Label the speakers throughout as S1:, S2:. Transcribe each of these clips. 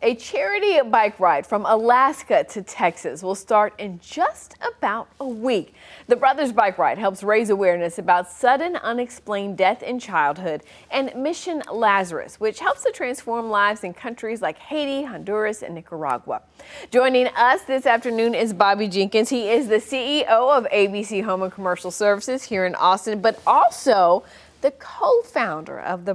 S1: A charity bike ride from Alaska to Texas will start in just about a week. The Brothers Bike Ride helps raise awareness about sudden unexplained death in childhood and Mission Lazarus, which helps to transform lives in countries like Haiti, Honduras, and Nicaragua. Joining us this afternoon is Bobby Jenkins. He is the CEO of ABC Home and Commercial Services here in Austin, but also the co-founder of the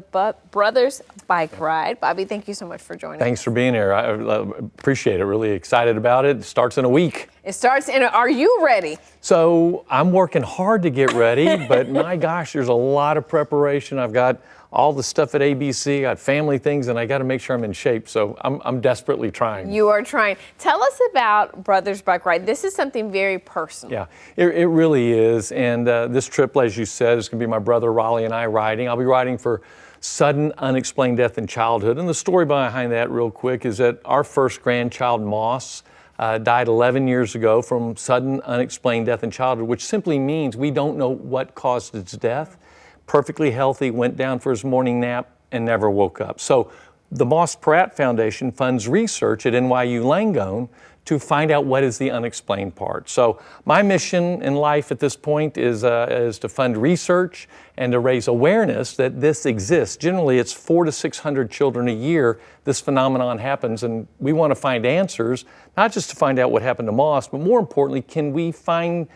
S1: Brothers Bike Ride. Bobby, thank you so much for joining us.
S2: Thanks for being here. I appreciate it. Really excited about it. It starts in a week.
S1: It starts in are you ready?
S2: So I'm working hard to get ready, but my gosh, there's a lot of preparation. I've got all the stuff at ABC, got family things, and I got to make sure I'm in shape. So I'm desperately trying.
S1: You are trying. Tell us about Brothers Bike Ride. This is something very personal.
S2: Yeah, it really is. And this trip, as you said, is going to be my brother Raleigh and I riding. I'll be riding for Sudden Unexplained Death in Childhood. And the story behind that real quick is that our first grandchild, Moss, died 11 years ago from sudden unexplained death in childhood, which simply means we don't know what caused its death. Perfectly healthy, went down for his morning nap and never woke up. So the Moss Pratt Foundation funds research at NYU Langone to find out what is the unexplained part. So my mission in life at this point is to fund research and to raise awareness that this exists. Generally, it's 400 to 600 children a year this phenomenon happens, and we want to find answers, not just to find out what happened to Moss, but more importantly, can we find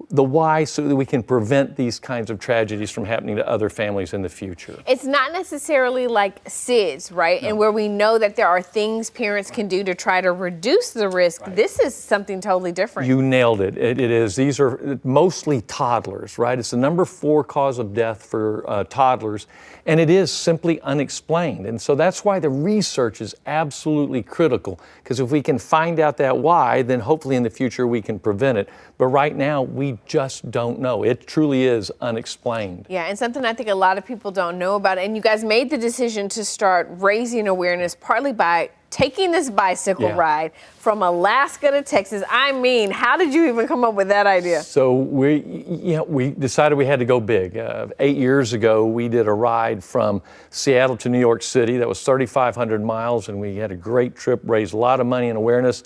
S2: the why so that we can prevent these kinds of tragedies from happening to other families in the future.
S1: It's not necessarily like SIDS, right? No. And where we know that there are things parents can do to try to reduce the risk. Right. This is something totally different.
S2: You nailed it. It is. These are mostly toddlers, right? It's the number 4 cause of death for toddlers, and it is simply unexplained. And so that's why the research is absolutely critical, because if we can find out that why, then hopefully in the future we can prevent it. But right now, we just don't know. It truly is unexplained.
S1: Yeah, and something I think a lot of people don't know about. And you guys made the decision to start raising awareness partly by taking this bicycle ride from Alaska to Texas. I mean, how did you even come up with that idea?
S2: So we decided we had to go big. 8 years ago, we did a ride from Seattle to New York City. That was 3,500 miles, and we had a great trip, raised a lot of money and awareness.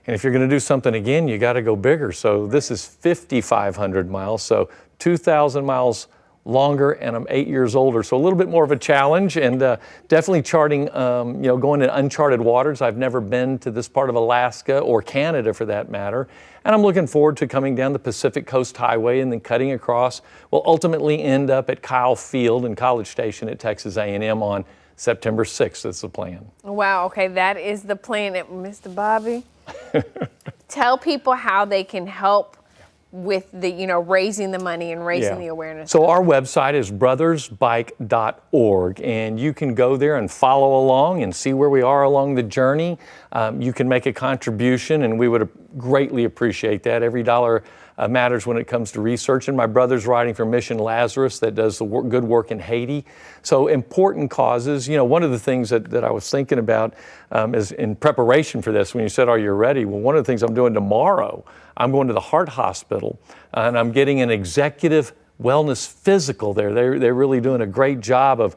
S2: And if you're going to do something again, you got to go bigger. So this is 5,500 miles, so 2,000 miles longer, and I'm 8 years older, so a little bit more of a challenge, and definitely charting, going in uncharted waters. I've never been to this part of Alaska or Canada for that matter, and I'm looking forward to coming down the Pacific Coast Highway and then cutting across. We'll ultimately end up at Kyle Field and College Station at Texas A&M on September 6th. That's the plan.
S1: Wow, okay, that is the plan. Mr. Bobby, tell people how they can help with the, raising the money and raising the awareness.
S2: So our website is brothersbike.org, and you can go there and follow along and see where we are along the journey. You can make a contribution, and we would greatly appreciate that. Every dollar matters when it comes to research. And my brother's riding for Mission Lazarus that does the good work in Haiti. So important causes. One of the things that I was thinking about is in preparation for this, when you said, are you ready? Well, one of the things I'm doing tomorrow, I'm going to the heart hospital, and I'm getting an executive wellness physical there. They're really doing a great job of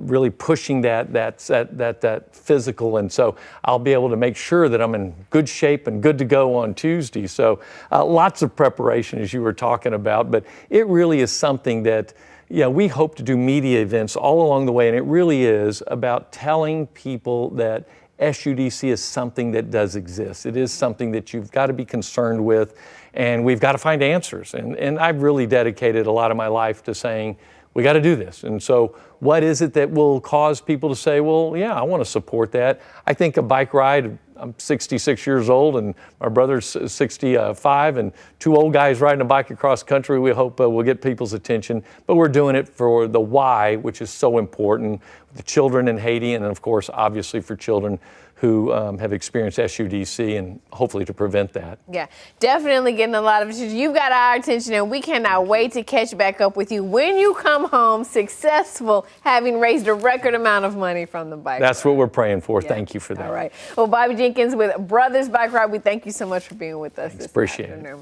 S2: really pushing that physical, and so I'll be able to make sure that I'm in good shape and good to go on Tuesday. So lots of preparation, as you were talking about, but it really is something that we hope to do media events all along the way, and it really is about telling people that SUDC is something that does exist. It is something that you've got to be concerned with, and we've got to find answers. And I've really dedicated a lot of my life to saying, we got to do this. And so what is it that will cause people to say, well, yeah, I want to support that? I think a bike ride, I'm 66 years old, and my brother's 65, and 2 old guys riding a bike across country, we hope will get people's attention. But we're doing it for the why, which is so important, the children in Haiti, and of course, obviously for children who have experienced SUDC, and hopefully to prevent that.
S1: Yeah, definitely getting a lot of attention. You've got our attention, and we cannot wait to catch back up with you when you come home successful, having raised a record amount of money from the bike
S2: That's
S1: ride.
S2: what we're praying for. Yeah. Thank you for that.
S1: All right. Well, Bobby Jenkins with Brothers Bike Ride, we thank you so much for being with us.
S2: Appreciate it.